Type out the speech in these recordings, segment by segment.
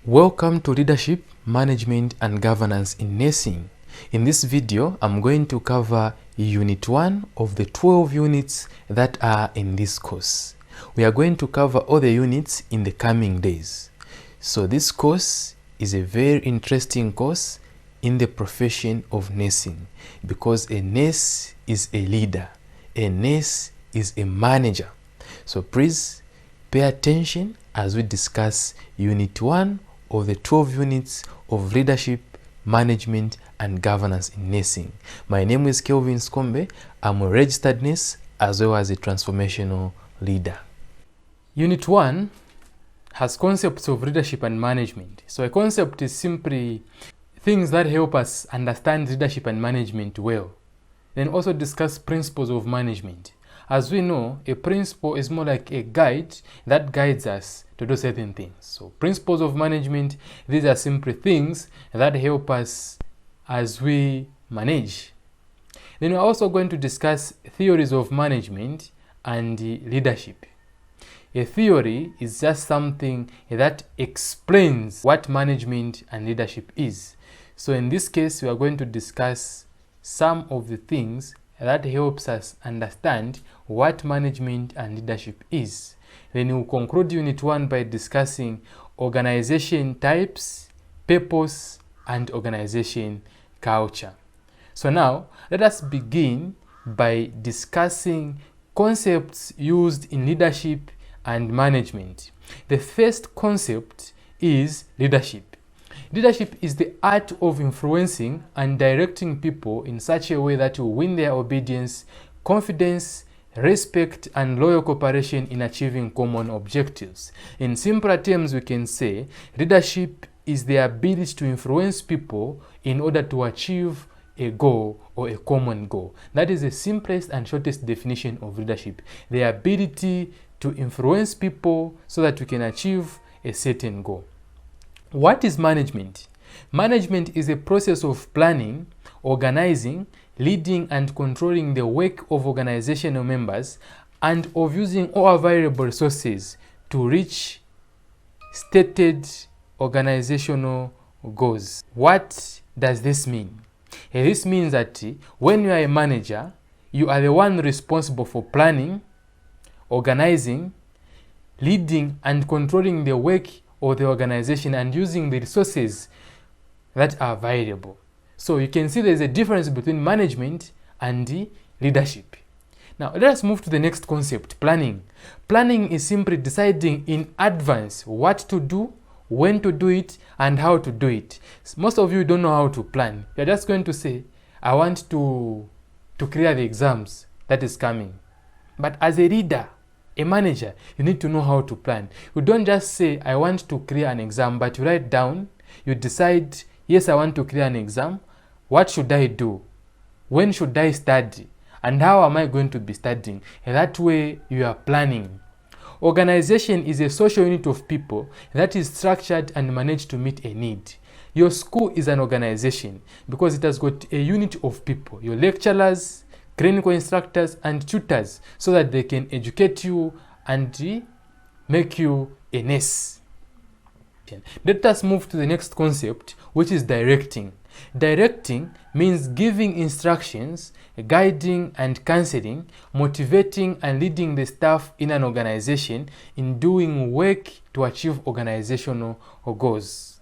Welcome to Leadership, Management and Governance in Nursing. In this video, I'm going to cover Unit 1 of the 12 units that are in this course. We are going to cover all the units in the coming days. So this course is a very interesting course in the profession of nursing because a nurse is a leader, a nurse is a manager. So please pay attention as we discuss Unit 1 of the 12 units of Leadership, Management and Governance in Nursing. My name is Kelvin Skombe. I'm a registered nurse as well as a transformational leader. Unit 1 has concepts of leadership and management. So a concept is simply things that help us understand leadership and management well. Then also discuss principles of management. As we know, a principle is more like a guide that guides us to do certain things. So principles of management, these are simply things that help us as we manage. Then we're also going to discuss theories of management and leadership. A theory is just something that explains what management and leadership is. So in this case, we are going to discuss some of the things that helps us understand what management and leadership is. Then we'll conclude Unit 1 by discussing organization types, purpose, and organization culture. So now, let us begin by discussing concepts used in leadership and management. The first concept is leadership. Leadership is the art of influencing and directing people in such a way that will win their obedience, confidence, respect, and loyal cooperation in achieving common objectives. In simpler terms, we can say leadership is the ability to influence people in order to achieve a goal or a common goal. That is the simplest and shortest definition of leadership. The ability to influence people so that we can achieve a certain goal. What is management? Management is a process of planning, organizing, leading and controlling the work of organizational members and of using all available resources to reach stated organizational goals. What does this mean? This means that when you are a manager, you are the one responsible for planning, organizing, leading and controlling the work of the organization and using the resources that are available. So you can see there's a difference between management and the leadership. Now let us move to the next concept, planning. Planning is simply deciding in advance what to do, when to do it, and how to do it. Most of you don't know how to plan. You're just going to say, I want to clear the exams that is coming. But as a leader, a manager, you need to know how to plan. You don't just say, I want to clear an exam, but you write down, you decide, yes, I want to clear an exam. What should I do? When should I study? And how am I going to be studying? And that way you are planning. Organization is a social unit of people that is structured and managed to meet a need. Your school is an organization because it has got a unit of people. Your lecturers, clinical instructors and tutors so that they can educate you and make you a nurse. Let us move to the next concept, which is directing. Directing means giving instructions, guiding and counseling, motivating and leading the staff in an organization in doing work to achieve organizational goals.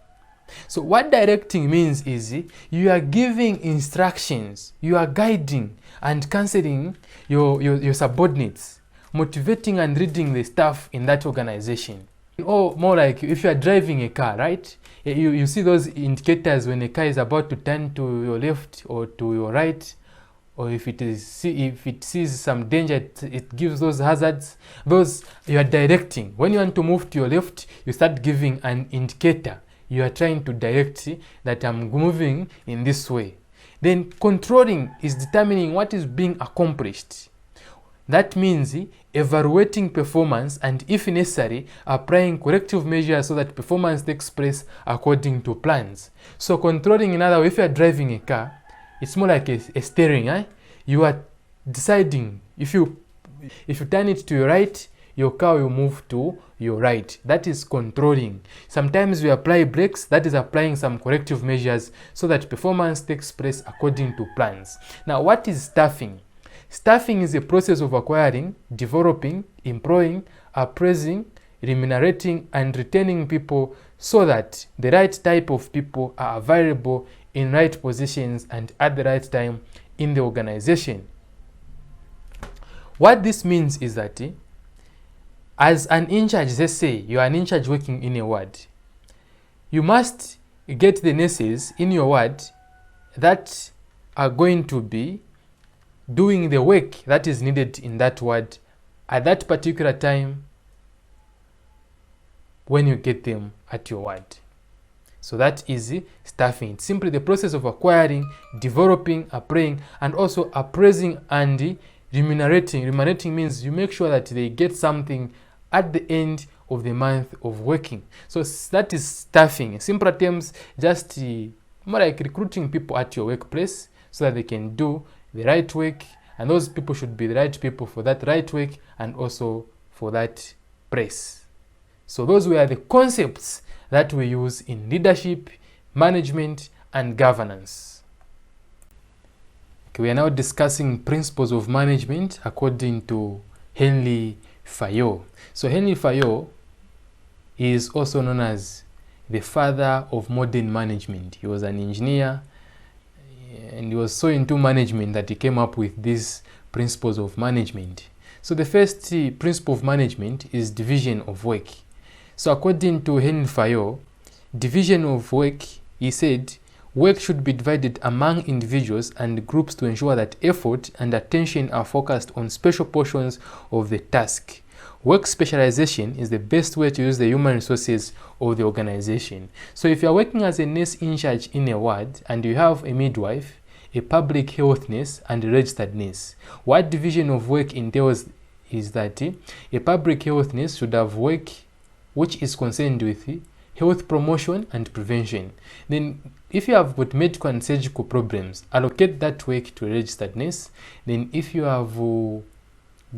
So what directing means is you are giving instructions, you are guiding and counseling your subordinates, motivating and leading the staff in that organization. Or more like if you are driving a car, right? You see those indicators when a car is about to turn to your left or to your right, or if it sees some danger, it gives those hazards. Those you are directing. When you want to move to your left, you start giving an indicator. You are trying to direct that I'm moving in this way. Then controlling is determining what is being accomplished. That means evaluating performance and, if necessary, applying corrective measures so that performance takes place according to plans. So controlling, in other words, if you are driving a car, it's more like a steering. You are deciding if you turn it to your right, your car will move to your right. That is controlling. Sometimes we apply brakes, that is applying some corrective measures so that performance takes place according to plans. Now, what is staffing? Staffing is a process of acquiring, developing, employing, appraising, remunerating, and retaining people so that the right type of people are available in right positions and at the right time in the organization. What this means is that as an in-charge, let's say you are an in-charge working in a ward, you must get the nurses in your ward that are going to be doing the work that is needed in that ward at that particular time when you get them at your ward. So that is staffing. It's simply the process of acquiring, developing, applying, and also appraising and remunerating. Remunerating means you make sure that they get something at the end of the month of working. So that is staffing. In simpler terms, just more like recruiting people at your workplace so that they can do the right work, and those people should be the right people for that right work and also for that place. So those were the concepts that we use in leadership, management, and governance. Okay, we are now discussing principles of management according to Henley Fayol. So Henley Fayol is also known as the father of modern management. He was an engineer and he was so into management that he came up with these principles of management. So the first principle of management is division of work. So according to Henley Fayol, division of work, he said, work should be divided among individuals and groups to ensure that effort and attention are focused on special portions of the task. Work specialization is the best way to use the human resources of the organization. So if you are working as a nurse in charge in a ward and you have a midwife, a public health nurse, and a registered nurse, what division of work entails is that a public health nurse should have work which is concerned with health promotion and prevention. Then if you have got medical and surgical problems, allocate that work to a registered nurse. Then if you have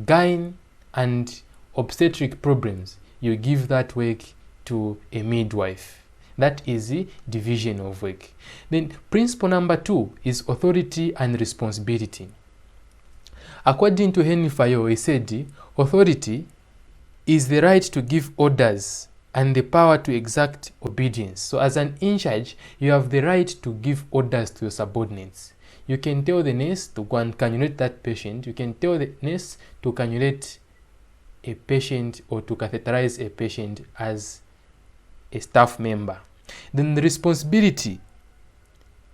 gyne and obstetric problems, you give that work to a midwife. That is the division of work. Then principle number 2 is authority and responsibility. According to Henley Fayol, he said authority is the right to give orders and the power to exact obedience. So as an in-charge, you have the right to give orders to your subordinates. You can tell the nurse to go and cannulate that patient. You can tell the nurse to cannulate a patient or to catheterize a patient as a staff member. Then the responsibility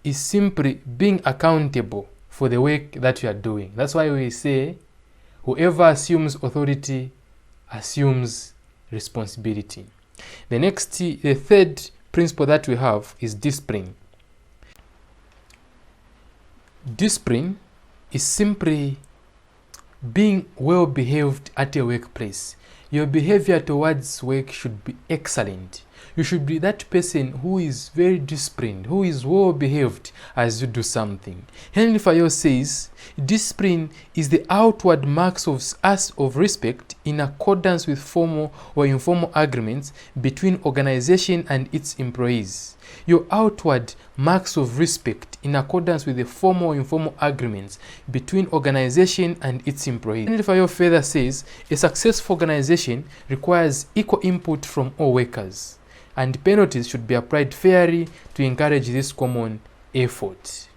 is simply being accountable for the work that you are doing. That's why we say whoever assumes authority assumes responsibility. The third principle that we have is discipline. Discipline is simply being well behaved at a workplace. Your behavior towards work should be excellent. You should be that person who is very disciplined, who is well behaved as you do something. Henley Fayol says, discipline is the outward marks of respect in accordance with formal or informal agreements between organization and its employees. Your outward marks of respect in accordance with the formal or informal agreements between organization and its employees. Henley Fayol further says, a successful organization requires equal input from all workers, and penalties should be applied fairly to encourage this common effort.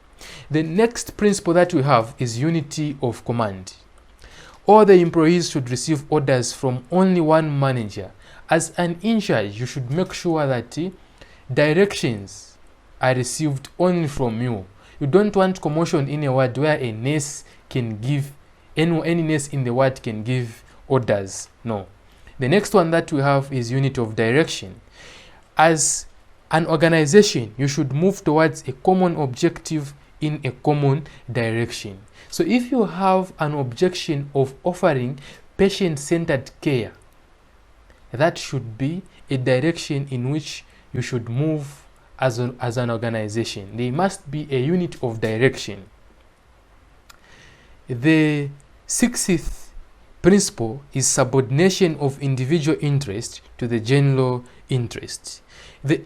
The next principle that we have is unity of command. All the employees should receive orders from only one manager. As an in-charge, you should make sure that directions are received only from you. You don't want commotion in a ward where a nurse can give, any nurse in the ward can give orders. No. The next one that we have is unity of direction. As an organization, you should move towards a common objective in a common direction. So if you have an objection of offering patient-centered care, that should be a direction in which you should move as an organization. There must be a unit of direction. The sixth principle is subordination of individual interest to the general interest.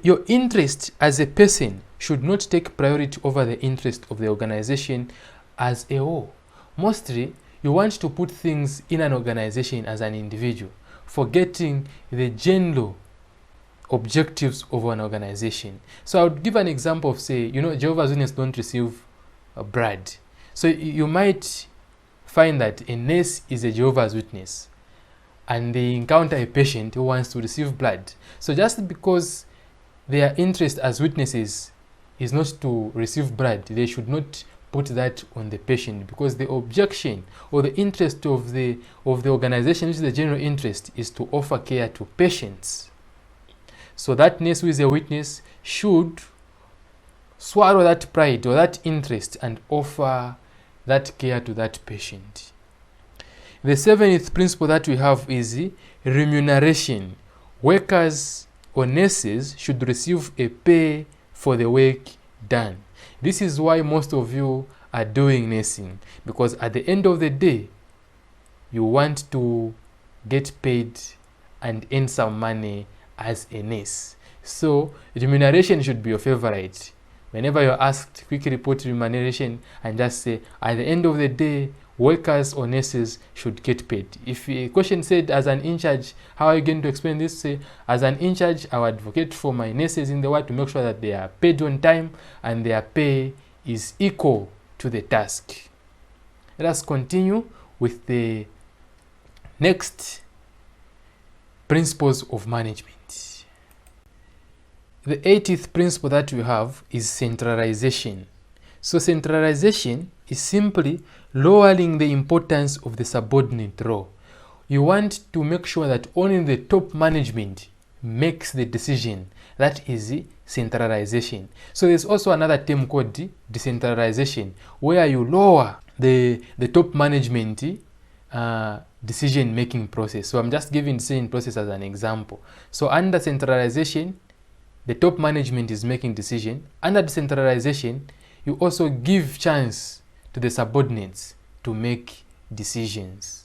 Your interest as a person should not take priority over the interest of the organization as a whole. Mostly, you want to put things in an organization as an individual, forgetting the general objectives of an organization. So I would give an example of, say, Jehovah's Witnesses don't receive bread. So you might find that a nurse is a Jehovah's Witness and they encounter a patient who wants to receive blood. So just because their interest as witnesses is not to receive blood, they should not put that on the patient, because the objection or the interest of the organization, which is the general interest, is to offer care to patients. So that nurse who is a witness should swallow that pride or that interest and offer that care to that patient. The seventh principle that we have is remuneration. Workers or nurses should receive a pay for the work done. This is why most of you are doing nursing, because at the end of the day, you want to get paid and earn some money as a nurse. So remuneration should be your favorite. Whenever you're asked, quickly put remuneration and just say, at the end of the day, workers or nurses should get paid. If a question said, as an in-charge, how are you going to explain this? Say, as an in-charge, I would advocate for my nurses in the ward to make sure that they are paid on time and their pay is equal to the task. Let us continue with the next principles of management. The 80th principle that we have is centralization. So centralization is simply lowering the importance of the subordinate role. You want to make sure that only the top management makes the decision. That is centralization. So there's also another term called decentralization, where you lower the top management decision-making process. So I'm just giving decision process as an example. So under centralization, the top management is making decision. Under decentralization, you also give chance to the subordinates to make decisions.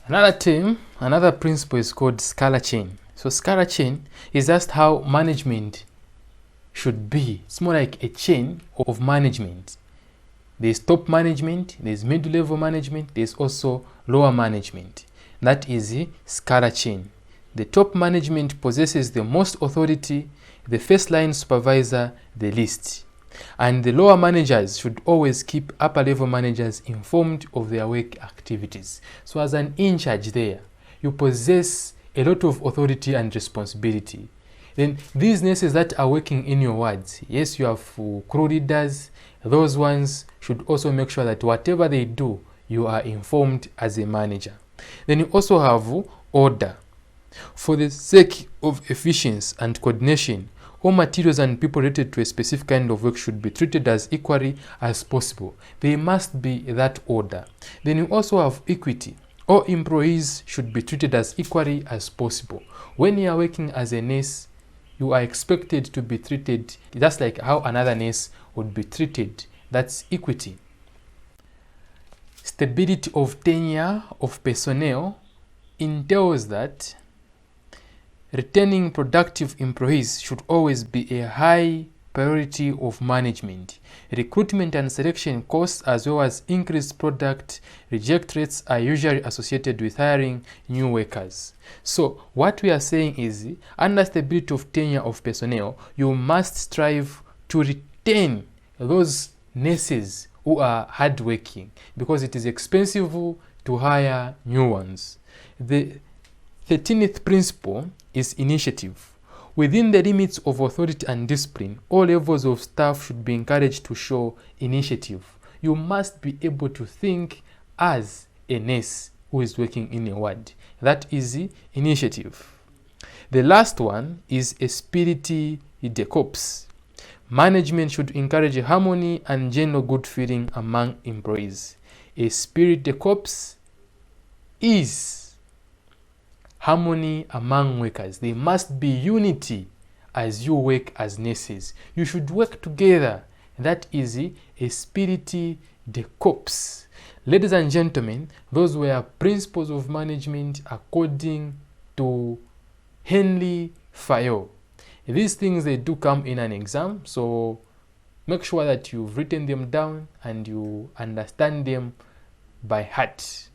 Another principle is called scalar chain. So scalar chain is just how management should be. It's more like a chain of management. There's top management, there's mid-level management, there's also lower management. That is the scalar chain. The top management possesses the most authority, the first line supervisor the least. And the lower managers should always keep upper level managers informed of their work activities. So as an in-charge there, you possess a lot of authority and responsibility. Then these nurses that are working in your wards, yes, you have crew leaders, those ones should also make sure that whatever they do, you are informed as a manager. Then you also have order. For the sake of efficiency and coordination, all materials and people related to a specific kind of work should be treated as equally as possible. There must be that order. Then you also have equity. All employees should be treated as equally as possible. When you are working as a nurse, you are expected to be treated just like how another nurse would be treated. That's equity. Stability of tenure of personnel entails that retaining productive employees should always be a high priority of management. Recruitment and selection costs as well as increased product reject rates are usually associated with hiring new workers. So what we are saying is, under stability of tenure of personnel, you must strive to retain those nurses who are hardworking, because it is expensive to hire new ones. The 13th principle is initiative. Within the limits of authority and discipline, all levels of staff should be encouraged to show initiative. You must be able to think as a nurse who is working in a ward. That is the initiative. The last one is esprit de corps. Management should encourage harmony and general good feeling among employees. Esprit de corps is harmony among workers. There must be unity as you work as nurses. You should work together. That is a esprit de corps. Ladies and gentlemen, those were principles of management according to Henley Fayol. These things, they do come in an exam, so make sure that you've written them down and you understand them by heart.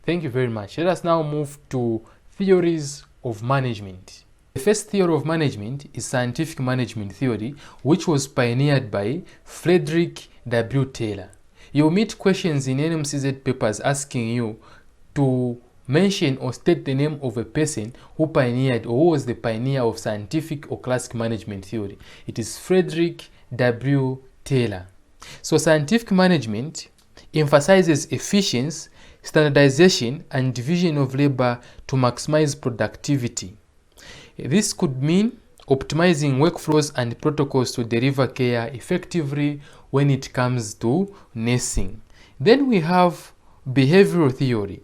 Thank you very much. Let us now move to theories of management. The first theory of management is scientific management theory, which was pioneered by Frederick W. Taylor. You'll meet questions in NMCZ papers asking you to mention or state the name of a person who pioneered or who was the pioneer of scientific or classic management theory. It is Frederick W. Taylor. So scientific management emphasizes efficiency, standardization, and division of labor to maximize productivity. This could mean optimizing workflows and protocols to deliver care effectively when it comes to nursing. Then we have behavioral theory.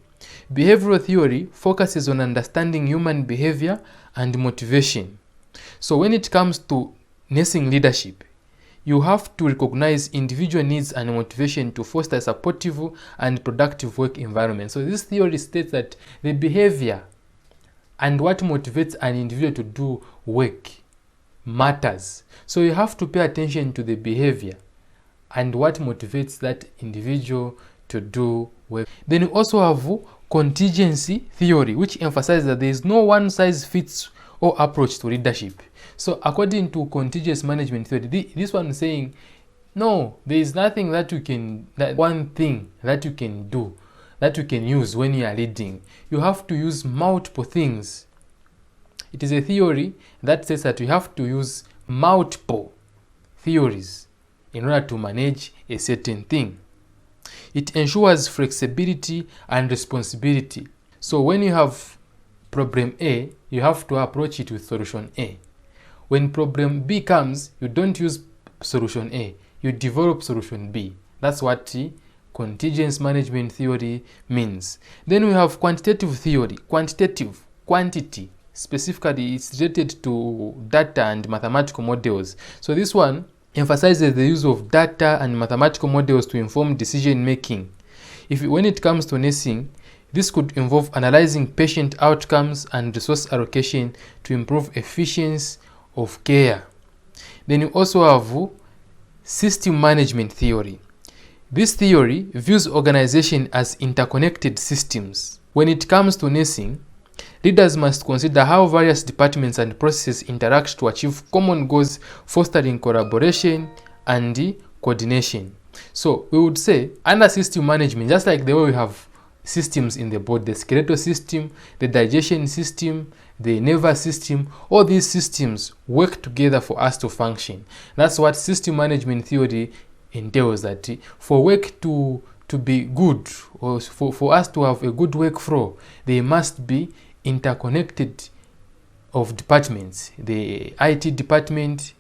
Behavioral theory focuses on understanding human behavior and motivation. So when it comes to nursing leadership, you have to recognize individual needs and motivation to foster a supportive and productive work environment. So this theory states that the behavior and what motivates an individual to do work matters. So you have to pay attention to the behavior and what motivates that individual to do work. Then you also have contingency theory, which emphasizes that there is no one size fits all approach to leadership. So according to contingency management theory, this one is saying, no, there is nothing that one thing that you can do, that you can use when you are leading. You have to use multiple things. It is a theory that says that you have to use multiple theories in order to manage a certain thing. It ensures flexibility and responsibility. So when you have problem A, you have to approach it with solution A. When problem B comes, you don't use solution A, you develop solution B. That's what contingency management theory means. Then we have quantitative theory. Quantity, specifically it's related to data and mathematical models. So this one emphasizes the use of data and mathematical models to inform decision making. When it comes to nursing, this could involve analyzing patient outcomes and resource allocation to improve efficiency of care. Then you also have system management theory. This theory views organization as interconnected systems. When it comes to nursing, leaders must consider how various departments and processes interact to achieve common goals, fostering collaboration and coordination. So we would say under system management, just like the way we have systems in the body, the skeletal system, the digestion system, the nervous system, all these systems work together for us to function. That's what system management theory entails, that for work to be good, or for us to have a good workflow, they must be interconnected of departments. The IT department,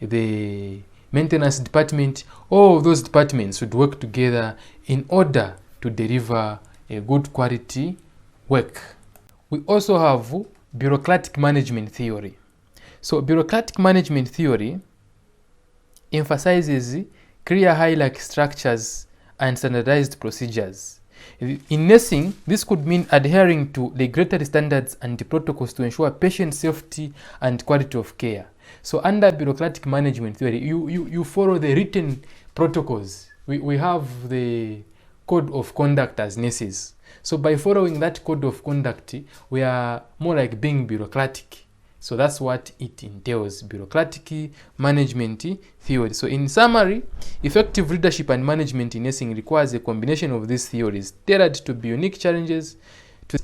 the maintenance department, all of those departments should work together in order to deliver a good quality work. We also have bureaucratic management theory. So bureaucratic management theory emphasizes clear hierarchy structures and standardized procedures. In nursing, this could mean adhering to regulatory standards and protocols to ensure patient safety and quality of care. So under bureaucratic management theory, you follow the written protocols. We have the code of conduct as nurses. So by following that code of conduct, we are more like being bureaucratic. So that's what it entails, bureaucratic management theory. So in summary, effective leadership and management in nursing requires a combination of these theories tailored to be unique challenges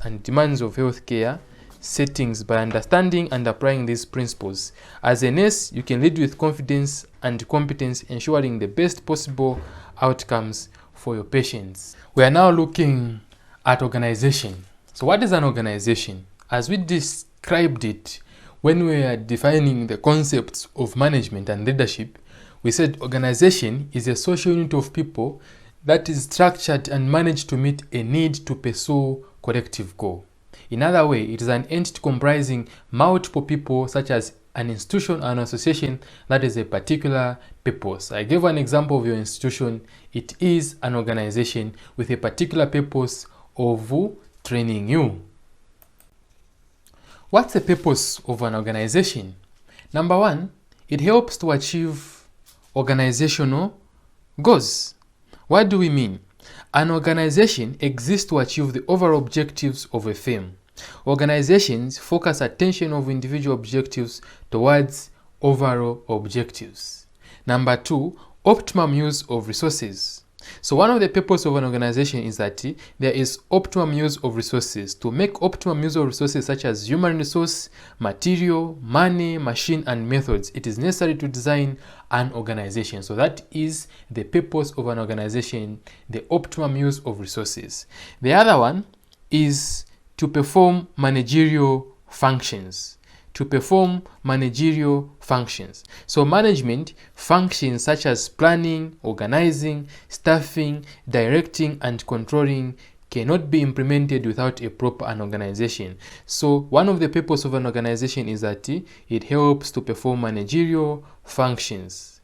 and demands of healthcare settings. By understanding and applying these principles, as a nurse, you can lead with confidence and competence, ensuring the best possible outcomes for your patients. We are now looking at organization. So what is an organization? As we described it when we are defining the concepts of management and leadership, we said organization is a social unit of people that is structured and managed to meet a need to pursue collective goal. In other way, it is an entity comprising multiple people such as an institution or an association that is a particular purpose. I gave an example of your institution. It is an organization with a particular purpose of training you. What's the purpose of an organization? Number one, it helps to achieve organizational goals. What do we mean? An organization exists to achieve the overall objectives of a firm. Organizations focus attention of individual objectives towards overall objectives. Number two, optimum use of resources. So one of the purposes of an organization is that there is optimum use of resources. To make optimum use of resources such as human resource, material, money, machine, and methods, it is necessary to design an organization. So that is the purpose of an organization, the optimum use of resources. The other one is to perform managerial functions. To perform managerial functions. So management functions such as planning, organizing, staffing, directing, and controlling cannot be implemented without a proper organization. So one of the purposes of an organization is that it helps to perform managerial functions.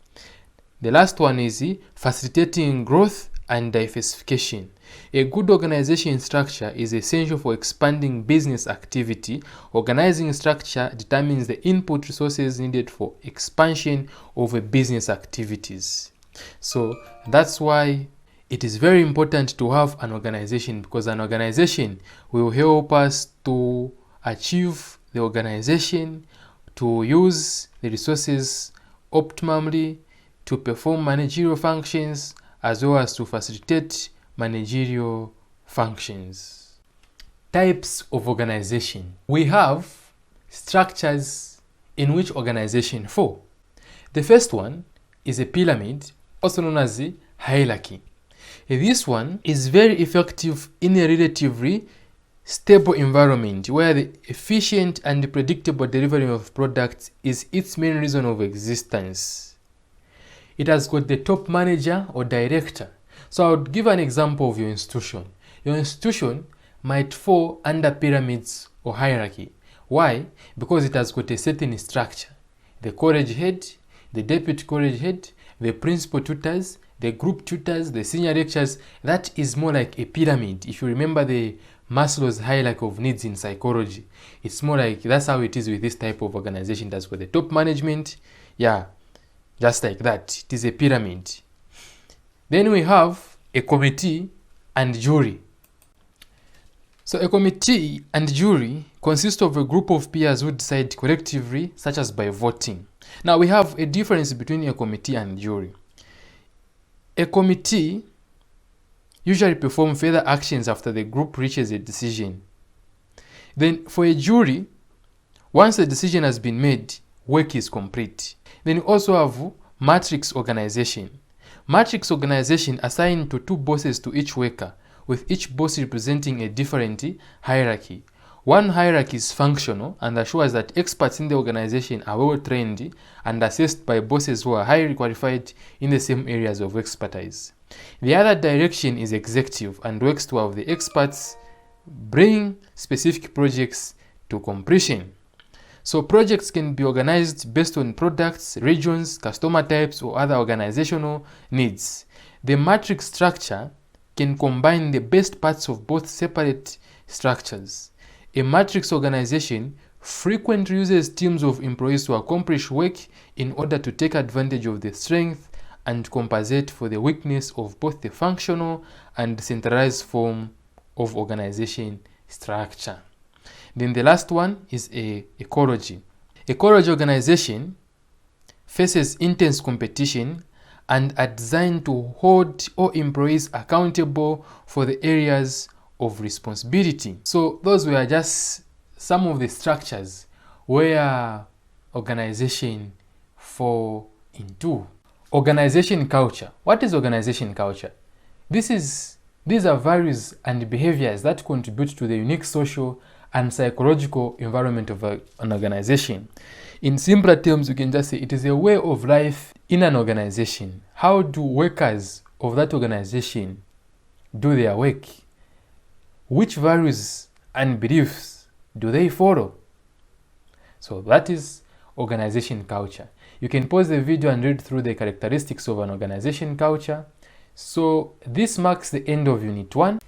The last one is facilitating growth and diversification. A good organization structure is essential for expanding business activity. Organizing structure determines the input resources needed for expansion of a business activities. So that's why it is very important to have an organization, because an organization will help us to achieve the organization, to use the resources optimally, to perform managerial functions, as well as to facilitate managerial functions. Types of organization. We have structures in which organization fall. The first one is a pyramid, also known as the hierarchy. This one is very effective in a relatively stable environment where the efficient and predictable delivery of products is its main reason of existence. It has got the top manager or director. So I would give an example of your institution. Your institution might fall under pyramids or hierarchy. Why? Because it has got a certain structure. The college head, the deputy college head, the principal tutors, the group tutors, the senior lecturers. That is more like a pyramid. If you remember the Maslow's hierarchy of needs in psychology, it's more like that's how it is with this type of organization. That's got the top management. Yeah, just like that. It is a pyramid. Then we have a committee and jury. So a committee and jury consist of a group of peers who decide collectively, such as by voting. Now we have a difference between a committee and jury. A committee usually performs further actions after the group reaches a decision. Then for a jury, once the decision has been made, work is complete. Then you also have matrix organization. Matrix organization assigned to two bosses to each worker, with each boss representing a different hierarchy. One hierarchy is functional and assures that experts in the organization are well trained and assessed by bosses who are highly qualified in the same areas of expertise. The other direction is executive and works to have the experts bring specific projects to completion. So projects can be organized based on products, regions, customer types, or other organizational needs. The matrix structure can combine the best parts of both separate structures. A matrix organization frequently uses teams of employees to accomplish work in order to take advantage of the strength and compensate for the weakness of both the functional and centralized form of organization structure. Then the last one is ecology. Ecology organization faces intense competition and are designed to hold all employees accountable for the areas of responsibility. So those were just some of the structures where organization fall into. Organization culture. What is organization culture? These are values and behaviors that contribute to the unique social and psychological environment of an organization. In simpler terms, you can just say it is a way of life in an organization. How do workers of that organization do their work? Which values and beliefs do they follow? So that is organization culture. You can pause the video and read through the characteristics of an organization culture. So this marks the end of Unit 1.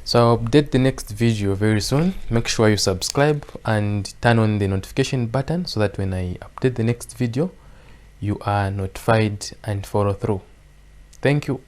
So I'll update the next video very soon. Make sure you subscribe and turn on the notification button so that when I update the next video, you are notified and follow through. Thank you.